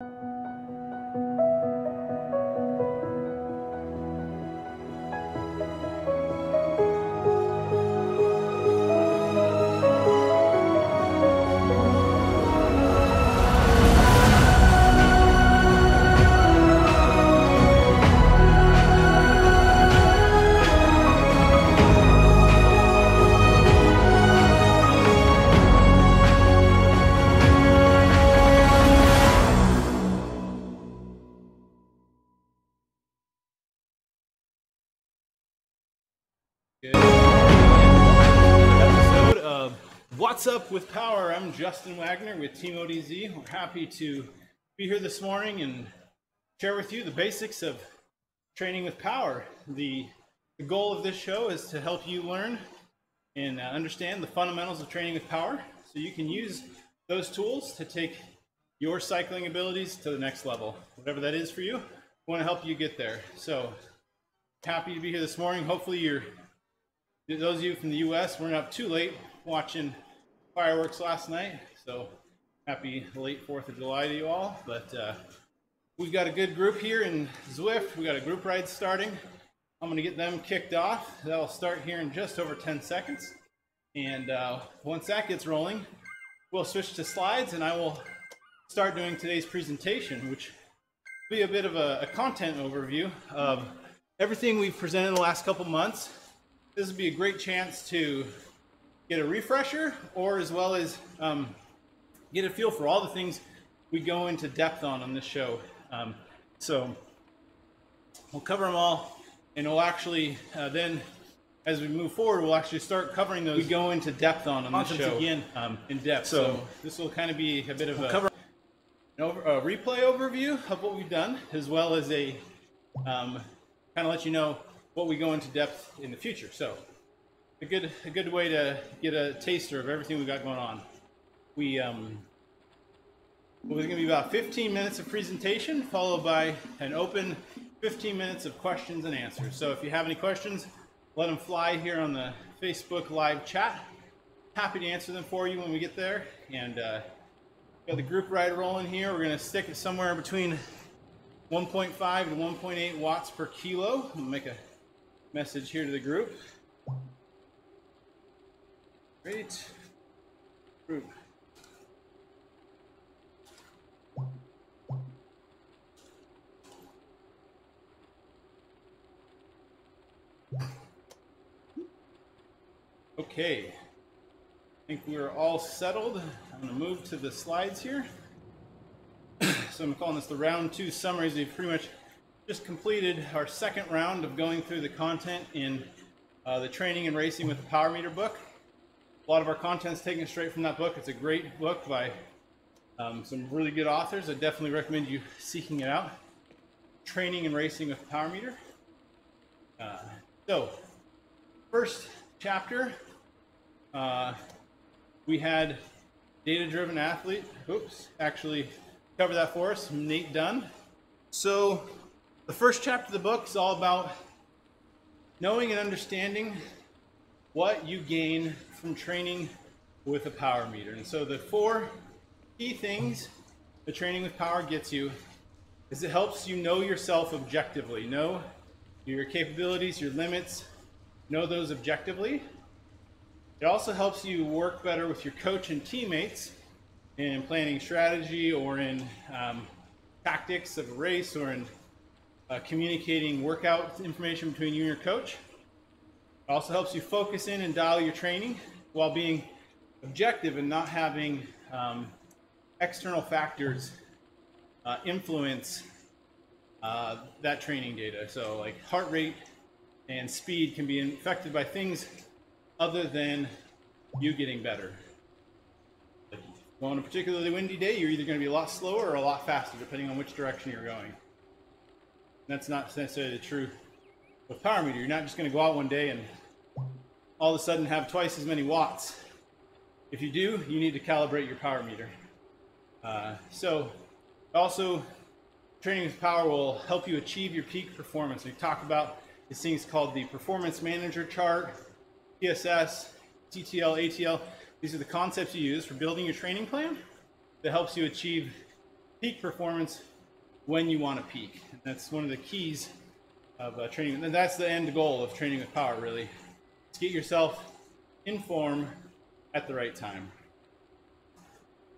Good episode of What's Up with Power. I'm Justin Wagner with Team ODZ. We're happy to be here this morning and share with you the basics of training with power. The goal of this show is to help you learn and understand the fundamentals of training with power so you can use those tools to take your cycling abilities to the next level. Whatever that is for you, we want to help you get there. So happy to be here this morning. Hopefully those of you from the US weren't up too late watching fireworks last night, so happy late 4th of July to you all. But we've got a good group here in Zwift. We got a group ride starting. I'm going to get them kicked off. That'll start here in just over 10 seconds. And once that gets rolling, we'll switch to slides and I will start doing today's presentation, which will be a bit of a content overview of everything we've presented in the last couple months. This would be a great chance to get a refresher, or as well as get a feel for all the things we go into depth on this show. So we'll cover them all, and we'll actually then, as we move forward, we'll actually start covering those. We go into depth on this show again in depth. So this will kind of be a bit of a replay overview of what we've done, as well as a kind of let you know what we go into depth in the future. So a good way to get a taster of everything we got going on. We're going to be about 15 minutes of presentation, followed by an open 15 minutes of questions and answers. So if you have any questions, let them fly here on the Facebook live chat. Happy to answer them for you when we get there. And got the group ride rolling here. We're going to stick it somewhere between 1.5 to 1.8 watts per kilo. I'm going to make a message here to the group. Great. Group. Okay. I think we're all settled. I'm going to move to the slides here. So I'm calling this the round 2 summaries. We've pretty much just completed our second round of going through the content in the Training and Racing with the Power Meter book. A lot of our content is taken straight from that book. It's a great book by some really good authors. I definitely recommend you seeking it out. Training and Racing with the Power Meter. So, first chapter, we had data-driven athlete. Oops, actually cover that for us, Nate Dunn. So, the first chapter of the book is all about knowing and understanding what you gain from training with a power meter. And so the 4 key things that training with power gets you is it helps you know yourself objectively, know your capabilities, your limits, know those objectively. It also helps you work better with your coach and teammates in planning strategy or in tactics of a race or in communicating workout information between you and your coach. It also helps you focus in and dial your training while being objective and not having external factors influence that training data. So like heart rate and speed can be affected by things other than you getting better. Like on a particularly windy day, you're either going to be a lot slower or a lot faster depending on which direction you're going. That's not necessarily the truth with power meter. You're not just going to go out one day and all of a sudden have twice as many watts. If you do, you need to calibrate your power meter. So also, training with power will help you achieve your peak performance. We talk about these things called the Performance Manager Chart, PSS, TTL, ATL. These are the concepts you use for building your training plan that helps you achieve peak performance when you want to peak. And that's one of the keys of training. And that's the end goal of training with power, really. To get yourself in form at the right time.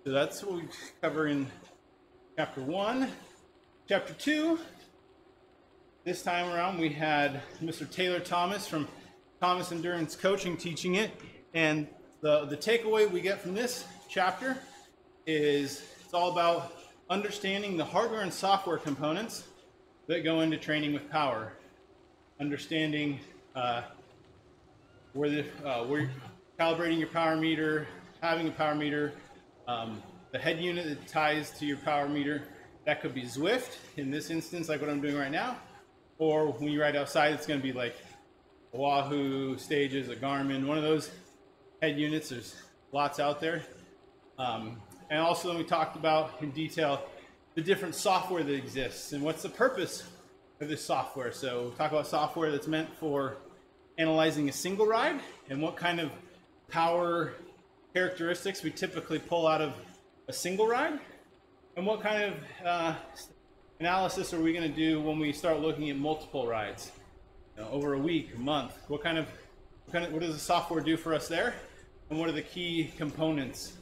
So that's what we cover in chapter 1. Chapter 2, this time around we had Mr. Taylor Thomas from Thomas Endurance Coaching teaching it. And the takeaway we get from this chapter is it's all about understanding the hardware and software components that go into training with power. Understanding where you're calibrating your power meter, having a power meter, the head unit that ties to your power meter. That could be Zwift, in this instance, like what I'm doing right now. Or when you ride outside, it's going to be like a Wahoo, Stages, a Garmin, one of those head units. There's lots out there. And also then we talked about in detail the different software that exists and what's the purpose of this software. So we talk about software that's meant for analyzing a single ride and what kind of power characteristics we typically pull out of a single ride. And what kind of analysis are we going to do when we start looking at multiple rides, over a week, a month? What does the software do for us there? And what are the key components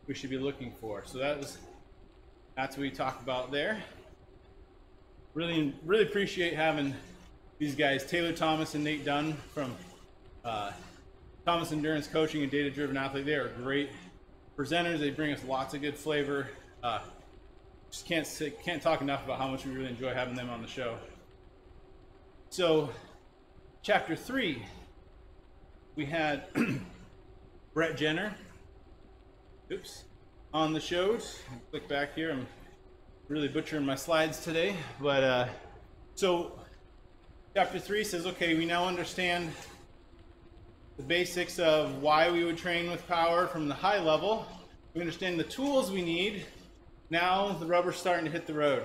we should be looking for? So that's what we talk about there. Really appreciate having these guys, Taylor Thomas and Nate Dunn from Thomas Endurance Coaching and Data Driven Athlete. They are great presenters. They bring us lots of good flavor. Just can't talk enough about how much we really enjoy having them on the show. So, chapter 3, we had Brett Jenner, on the show. Click back here. I'm really butchering my slides today, but so chapter 3 says, okay, we now understand the basics of why we would train with power from the high level. We understand the tools we need. Now the rubber's starting to hit the road.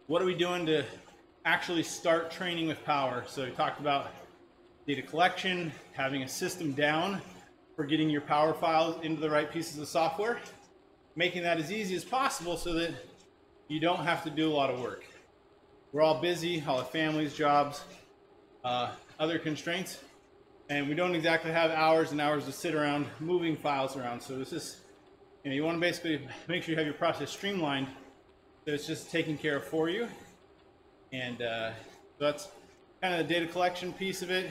What are we doing to actually start training with power? So we talked about data collection, having a system down for getting your power files into the right pieces of software, making that as easy as possible so that you don't have to do a lot of work. We're all busy, all have families, jobs, other constraints, and we don't exactly have hours and hours to sit around moving files around. So this is, you want to basically make sure you have your process streamlined so it's just taken care of for you. And so that's kind of the data collection piece of it.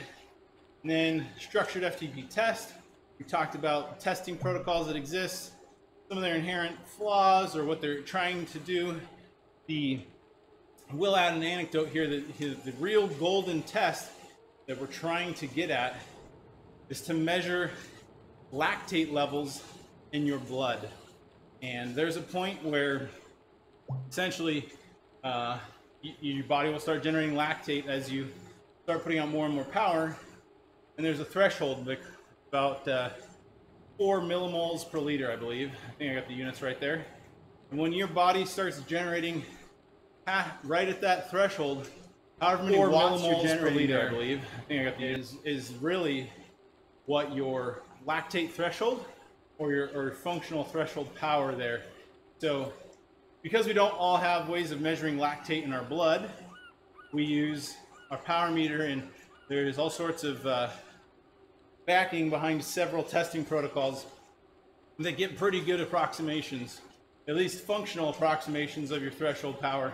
And then structured FTP test. We talked about testing protocols that exist, some of their inherent flaws or what they're trying to do. We'll add an anecdote here that the real golden test that we're trying to get at is to measure lactate levels in your blood. And there's a point where essentially your body will start generating lactate as you start putting out more and more power. And there's a threshold, like about 4 millimoles per liter, I believe. I think I got the units right there. And when your body starts generating right at that threshold, however many watts you're generating there, I believe, I think I got the is really what your lactate threshold or your functional threshold power there. So because we don't all have ways of measuring lactate in our blood, we use our power meter, and there's all sorts of backing behind several testing protocols that get pretty good approximations, at least functional approximations of your threshold power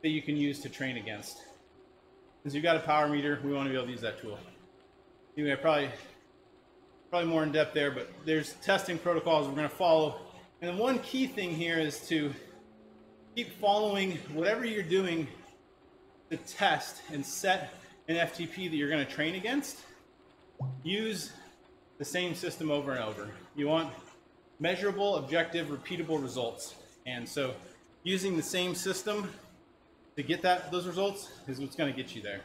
that you can use to train against. Since you've got a power meter, we want to be able to use that tool. Anyway, probably more in depth there, but there's testing protocols we're going to follow. And then one key thing here is to keep following whatever you're doing to test and set an FTP that you're going to train against. Use the same system over and over. You want measurable, objective, repeatable results. And so using the same system to get those results is what's going to get you there.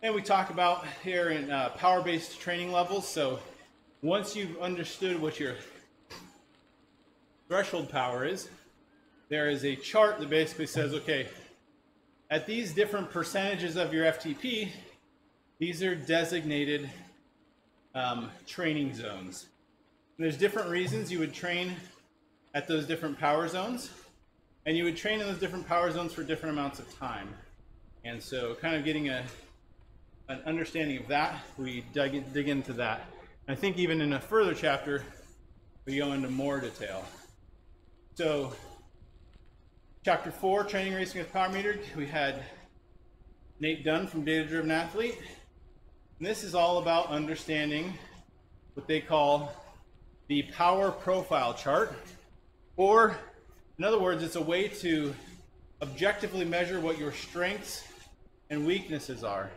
And we talk about here in power-based training levels. So once you've understood what your threshold power is, there is a chart that basically says, okay, at these different percentages of your FTP, these are designated training zones. And there's different reasons you would train at those different power zones, and you would train in those different power zones for different amounts of time. And so kind of getting an understanding of that, we dig into that. I think even in a further chapter, we go into more detail. So chapter 4, training racing with power meter, we had Nate Dunn from Data Driven Athlete. And this is all about understanding what they call the power profile chart, or in other words, it's a way to objectively measure what your strengths and weaknesses are.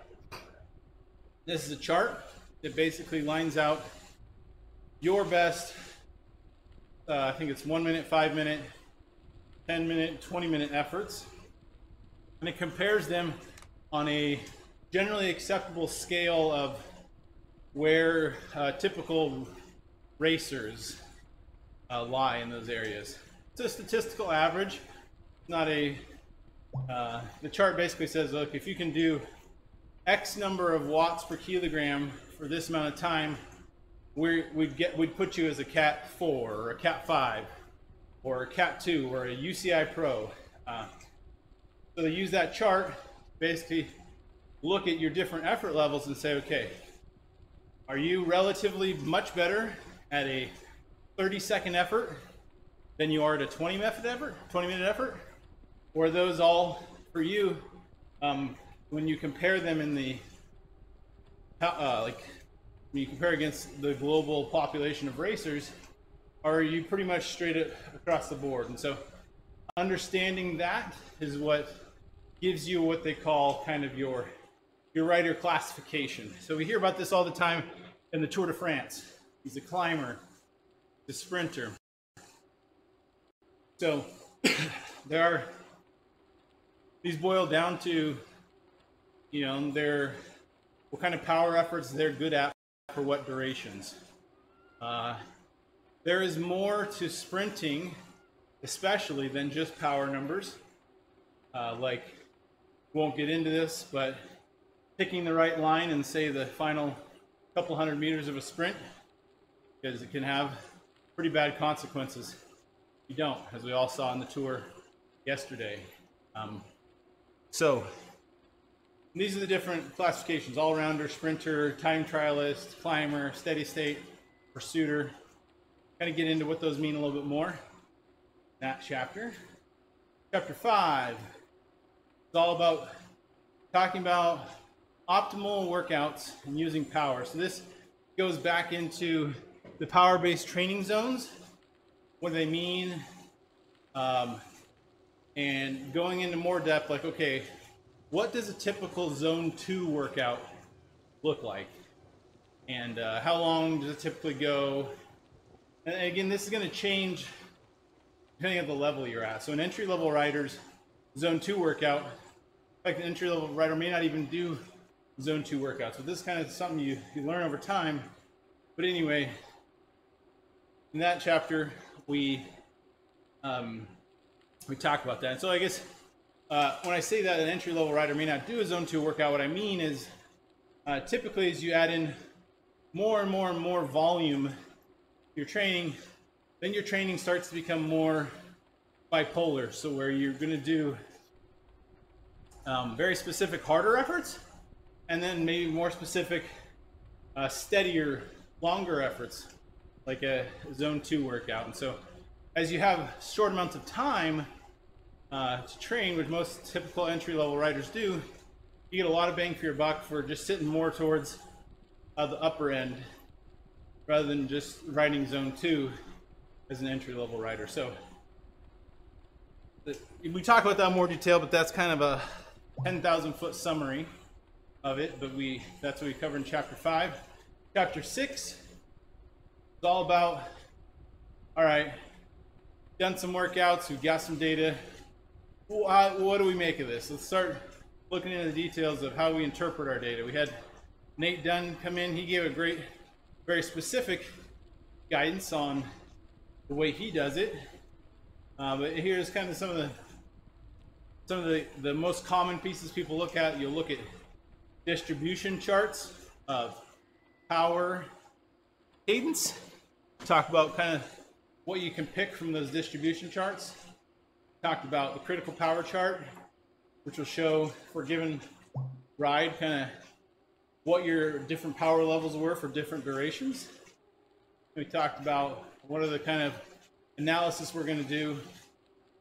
This is a chart that basically lines out your best, I think it's 1 minute, 5 minute, 10 minute, 20 minute efforts. And it compares them on a generally acceptable scale of where typical racers lie in those areas. It's a statistical average, not a, the chart basically says, look, if you can do X number of watts per kilogram for this amount of time, we'd put you as a Cat 4 or a Cat 5 or a Cat 2 or a UCI Pro. So they use that chart, basically look at your different effort levels and say, okay, are you relatively much better at a 30-second effort than you are at a 20-minute effort? Or are those all for you, when you compare them in the, like when you compare against the global population of racers, are you pretty much straight across the board? And so understanding that is what gives you what they call kind of your rider classification. So we hear about this all the time in the Tour de France. He's a climber, the sprinter. So these boil down to, you know, what kind of power efforts they're good at for what durations. There is more to sprinting, especially, than just power numbers. Like, won't get into this, but picking the right line and say the final couple hundred meters of a sprint, because it can have pretty bad consequences if you don't, as we all saw in the tour yesterday. So these are the different classifications: all-rounder, sprinter, time trialist, climber, steady state, pursuiter. Kind of get into what those mean a little bit more in that chapter. Chapter 5 is all about talking about optimal workouts and using power. So this goes back into the power-based training zones, what do they mean, and going into more depth, like, okay, what does a typical zone 2 workout look like? And how long does it typically go? And again, this is going to change depending on the level you're at. So an entry-level rider's zone 2 workout, in fact, an entry-level rider may not even do zone 2 workouts. So this is kind of something you learn over time. But anyway, in that chapter, we talk about that. And so I guess when I say that an entry-level rider may not do a zone 2 workout, what I mean is typically as you add in more and more and more volume to your training, then your training starts to become more bipolar. So where you're going to do very specific harder efforts, and then maybe more specific steadier, longer efforts, like a zone 2 workout. And so as you have short amounts of time to train, which most typical entry-level riders do, you get a lot of bang for your buck for just sitting more towards the upper end rather than just riding zone 2 as an entry-level rider. So we talk about that in more detail, but that's kind of a 10,000-foot summary of it. But that's what we cover in chapter 5. Chapter 6 is all about, all right, done some workouts, we've got some data. What do we make of this? Let's start looking into the details of how we interpret our data. We had Nate Dunn come in. He gave a great, very specific guidance on the way he does it. But here's kind of some of the most common pieces people look at. You'll look at distribution charts of power cadence. Talk about kind of what you can pick from those distribution charts. Talked about the critical power chart, which will show for a given ride kind of what your different power levels were for different durations. We talked about what are the kind of analysis we're going to do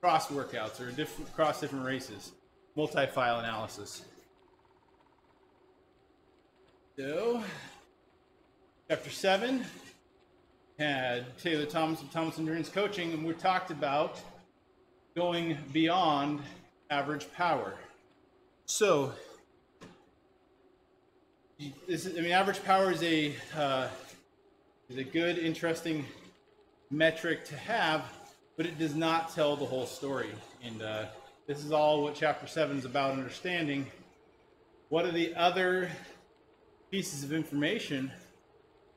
cross workouts or cross different races, multi-file analysis. So, chapter 7 had Taylor Thomas of Thomas Endurance Coaching, and we talked about going beyond average power. So, average power is a good, interesting metric to have, but it does not tell the whole story. And this is all what Chapter 7 is about, understanding what are the other pieces of information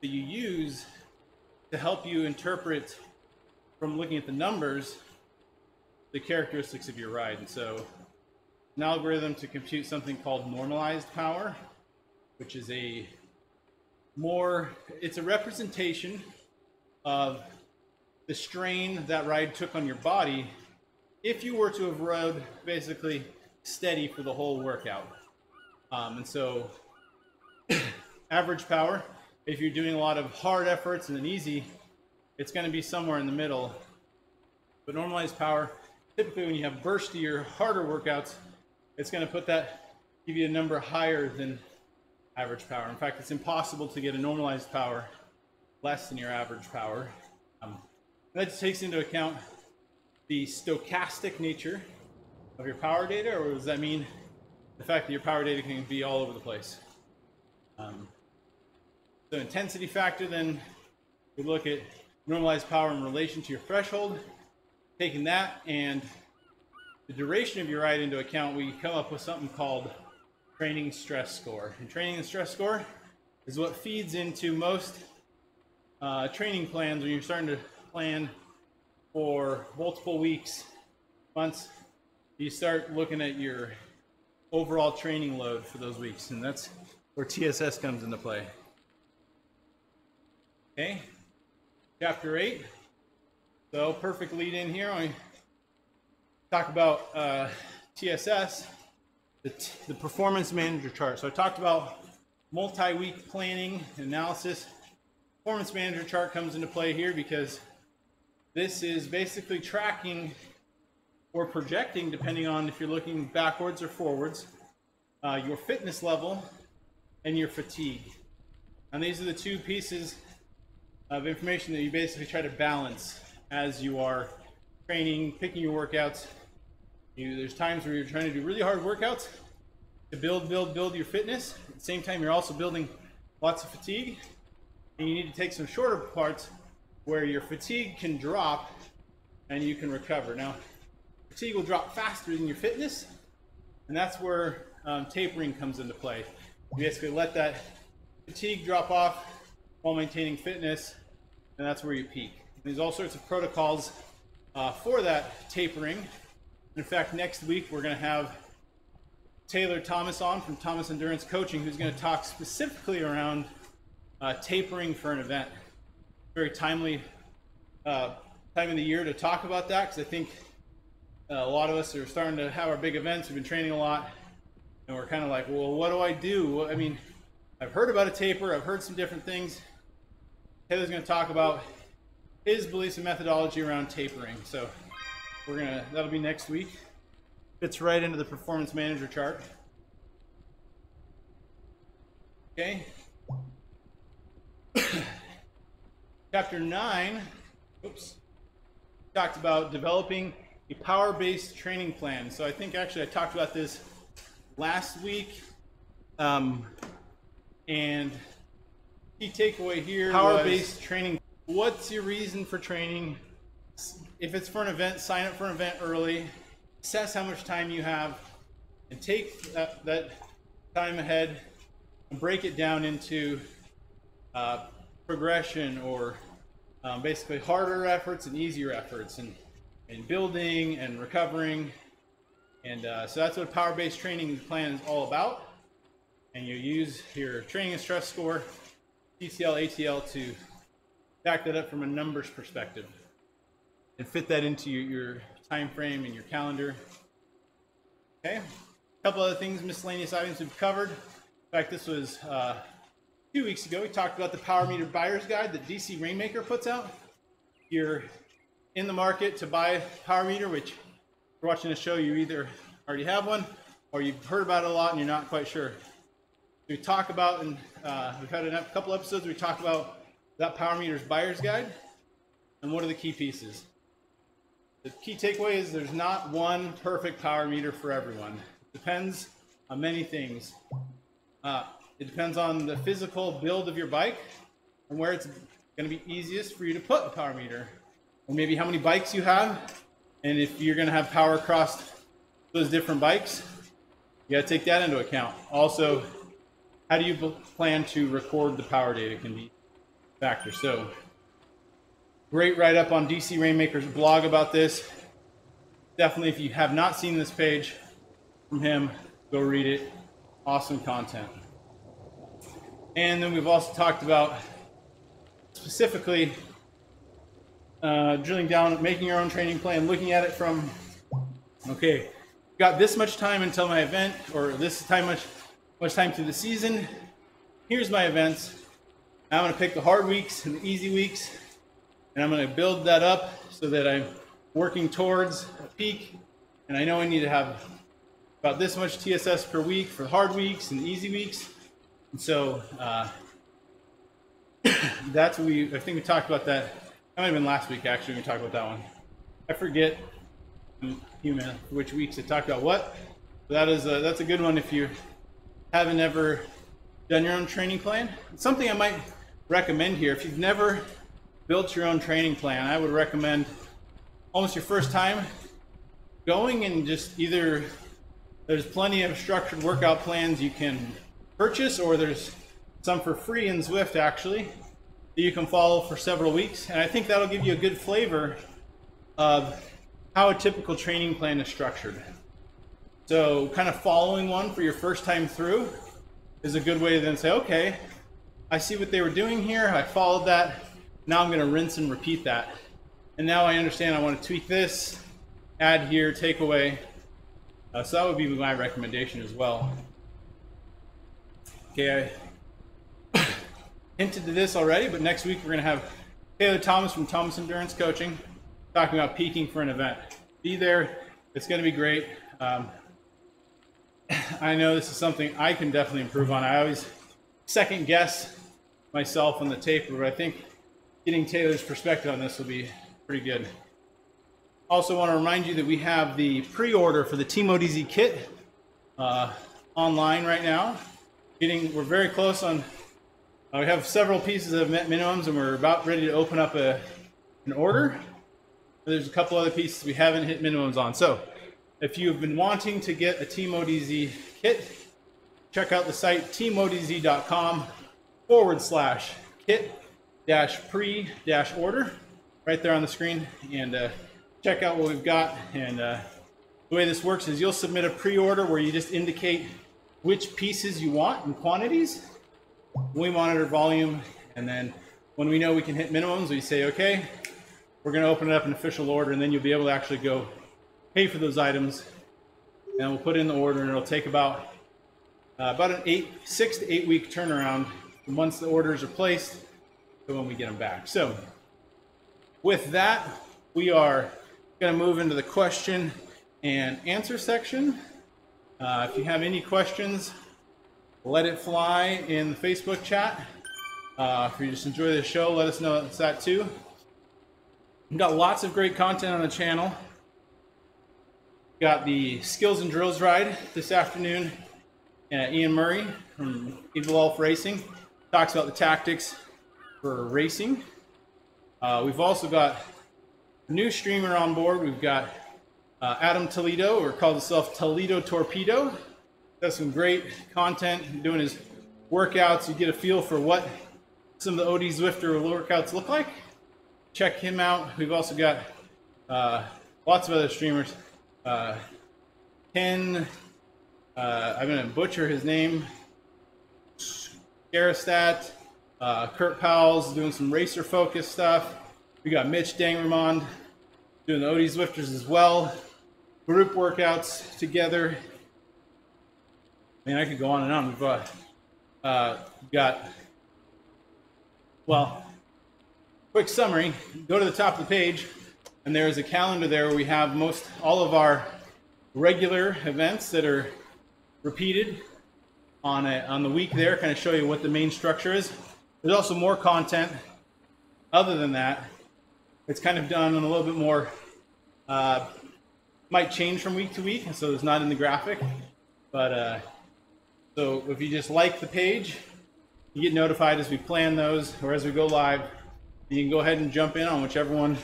that you use to help you interpret, from looking at the numbers, the characteristics of your ride. And so, an algorithm to compute something called normalized power, which is it's a representation of the strain that ride took on your body if you were to have rode basically steady for the whole workout. And so average power, if you're doing a lot of hard efforts and then easy, it's going to be somewhere in the middle. But normalized power, typically when you have burstier, harder workouts, it's going to give you a number higher than average power. In fact, it's impossible to get a normalized power less than your average power. That just takes into account the stochastic nature of your power data, or does that mean the fact that your power data can be all over the place? So intensity factor, then we look at normalized power in relation to your threshold. Taking that and the duration of your ride into account, we come up with something called training stress score. And training and stress score is what feeds into most training plans when you're starting to plan for multiple weeks, months. You start looking at your overall training load for those weeks, and that's where TSS comes into play. Okay, chapter 8. So perfect lead in here. When we talk about TSS, the performance manager chart. So I talked about multi-week planning and analysis. Performance manager chart comes into play here because this is basically tracking or projecting, depending on if you're looking backwards or forwards, your fitness level and your fatigue. And these are the two pieces of information that you basically try to balance as you are training, picking your workouts. There's times where you're trying to do really hard workouts to build your fitness. At the same time, you're also building lots of fatigue. And you need to take some shorter parts where your fatigue can drop and you can recover. Now, fatigue will drop faster than your fitness, and that's where tapering comes into play. You basically let that fatigue drop off while maintaining fitness, and that's where you peak. There's all sorts of protocols for that tapering. In fact, next week we're going to have Taylor Thomas on from Thomas Endurance Coaching, who's going to talk specifically around tapering for an event. Very timely time of the year to talk about that, because I think a lot of us are starting to have our big events. We've been training a lot, and we're kind of like, well, what do I do? I mean, I've heard about a taper. I've heard some different things. Taylor's going to talk about his beliefs and methodology around tapering. So that'll be next week. Fits right into the performance manager chart. Okay. Chapter 9, talked about developing a power-based training plan. So I think actually I talked about this last week. And key takeaway here, power-based training. What's your reason for training? If it's for an event, sign up for an event early, assess how much time you have, and take that time ahead and break it down into progression, or basically harder efforts and easier efforts, and building and recovering. And so that's what a power-based training plan is all about. And you use your training and stress score, TCL, ATL, to back that up from a numbers perspective. and fit that into your time frame and your calendar. Okay, a couple other things, miscellaneous items we've covered. In fact, this was 2 weeks ago. We talked about the Power Meter Buyer's Guide that DC Rainmaker puts out. You're in the market to buy a power meter, which if you're watching the show, you either already have one or you've heard about it a lot and you're not quite sure. We talk about, and we've had a couple episodes where we talk about that Power Meter's Buyer's Guide and what are the key pieces. The key takeaway is there's not one perfect power meter for everyone. It depends on many things. It depends on the physical build of your bike and where it's going to be easiest for you to put a power meter, or maybe how many bikes you have, and if you're going to have power across those different bikes, you got to take that into account. Also, how do you plan to record the power data can be a factor. So, great write-up on DC Rainmaker's blog about this. Definitely, if you have not seen this page from him, go read it. Awesome content. And then we've also talked about specifically drilling down, making your own training plan, looking at it from, okay, got this much time until my event, or this time much time through the season. Here's my events. I'm going to pick the hard weeks and the easy weeks, and I'm going to build that up so that I'm working towards a peak. And I know I need to have about this much TSS per week for the hard weeks and the easy weeks. And so that's what I think we talked about that. That might have been last week, actually, when we talked about that one. I forget, I'm human, which weeks I talked about what. But that's a good one if you haven't ever done your own training plan. It's something I might recommend here. If you've never built your own training plan, I would recommend almost your first time going and just either, there's plenty of structured workout plans you can purchase, or there's some for free in Zwift actually that you can follow for several weeks. And I think that'll give you a good flavor of how a typical training plan is structured. So kind of following one for your first time through is a good way to then say, okay, I see what they were doing here, I followed that, now I'm going to rinse and repeat that. And now I understand I want to tweak this, add here, take away. So that would be my recommendation as well. Okay, I hinted to this already, but next week we're going to have Taylor Thomas from Thomas Endurance Coaching talking about peaking for an event. Be there. It's going to be great. I know this is something I can definitely improve on. I always second guess myself on the taper, but I think getting Taylor's perspective on this will be pretty good. Also want to remind you that we have the pre-order for the Team ODZ kit online right now. We're very close on, we have several pieces of minimums and we're about ready to open up an order. There's a couple other pieces we haven't hit minimums on. So if you've been wanting to get a Team ODZ kit, check out the site teamodz.com/kit-pre-order right there on the screen, and check out what we've got. And the way this works is you'll submit a pre-order where you just indicate which pieces you want in quantities. We monitor volume, and then when we know we can hit minimums, we say, okay, we're going to open it up an official order, and then you'll be able to actually go pay for those items, and we'll put in the order, and it'll take about an 6 to 8 week turnaround from once the orders are placed to when we get them back. So with that, we are going to move into the question and answer section. If you have any questions, let it fly in the Facebook chat. If you just enjoy the show, let us know it's that too. We've got lots of great content on the channel. Got the Skills and Drills ride this afternoon. Ian Murray from Evil Elf Racing talks about the tactics for racing. We've also got a new streamer on board. We've got Adam Toledo, or calls himself Toledo Torpedo. Does some great content doing his workouts. You get a feel for what some of the OD Zwifter workouts look like. Check him out. We've also got lots of other streamers. Ken, I'm going to butcher his name, Garastat, Kurt Powell's doing some racer focused stuff. We got Mitch Dangermond doing the OD Zwifters as well, group workouts together. Man, I could go on and on. We've got, well, quick summary. Go to the top of the page, and there's a calendar there where we have all of our regular events that are repeated on the week there, kind of show you what the main structure is. There's also more content other than that. It's kind of done on a little bit more, might change from week to week, so it's not in the graphic. But so if you just like the page, you get notified as we plan those or as we go live. You can go ahead and jump in on whichever one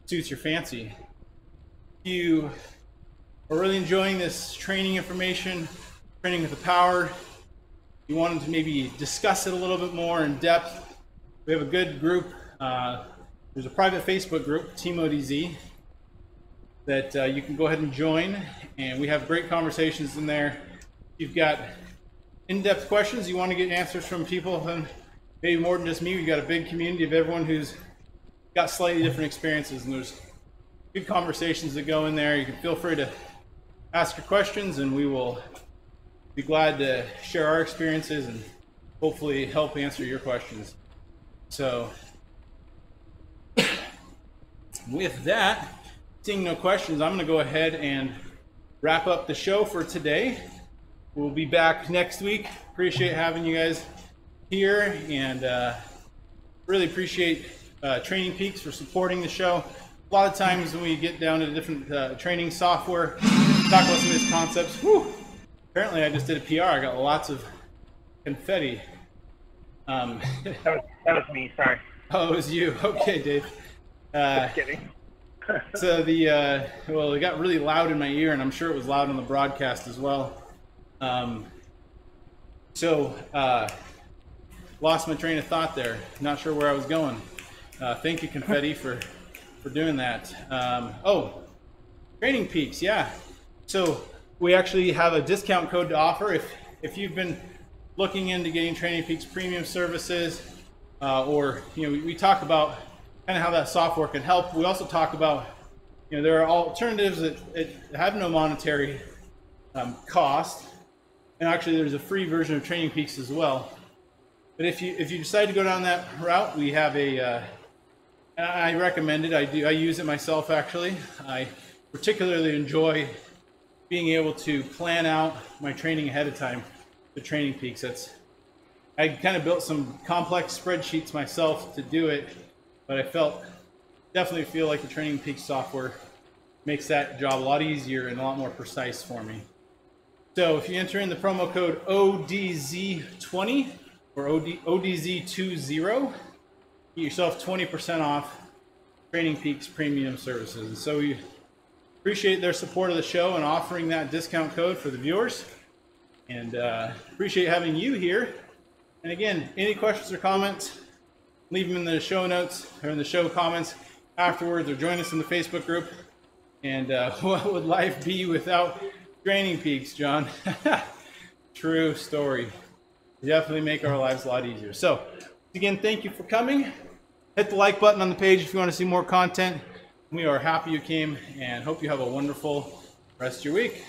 suits your fancy. If you are really enjoying this training information, training with the power, you wanted to maybe discuss it a little bit more in depth, we have a good group. There's a private Facebook group, Team ODZ, that you can go ahead and join, and we have great conversations in there. If you've got in-depth questions, you want to get answers from people, and maybe more than just me, we've got a big community of everyone who's got slightly different experiences, and there's good conversations that go in there. You can feel free to ask your questions, and we will be glad to share our experiences and hopefully help answer your questions. So with that, seeing no questions, I'm going to go ahead and wrap up the show for today. We'll be back next week. Appreciate having you guys here, and really appreciate Training Peaks for supporting the show. A lot of times when we get down to different training software, talk about some of these concepts. Whew, apparently I just did a PR. I got lots of confetti. That was me, sorry. Oh, it was you. Okay, Dave. Just kidding. So well, it got really loud in my ear, and I'm sure it was loud on the broadcast as well. Lost my train of thought there. Not sure where I was going. Thank you, confetti, for doing that. Training Peaks, yeah. So we actually have a discount code to offer if you've been looking into getting Training Peaks premium services, or we talk about kind of how that software can help. We also talk about there are alternatives that have no monetary cost, and actually there's a free version of Training Peaks as well. But if you decide to go down that route, we have and I recommend it. I use it myself actually. I particularly enjoy being able to plan out my training ahead of time. The Training Peaks. I kind of built some complex spreadsheets myself to do it, but I definitely feel like the Training Peaks software makes that job a lot easier and a lot more precise for me. So if you enter in the promo code ODZ20 or ODZ20, get yourself 20% off Training Peaks premium services. And so we appreciate their support of the show and offering that discount code for the viewers. And appreciate having you here. And again, any questions or comments, leave them in the show notes or in the show comments afterwards, or join us in the Facebook group. And what would life be without Training Peaks, John? True story. They definitely make our lives a lot easier. So again, thank you for coming. Hit the like button on the page if you want to see more content. We are happy you came, and hope you have a wonderful rest of your week.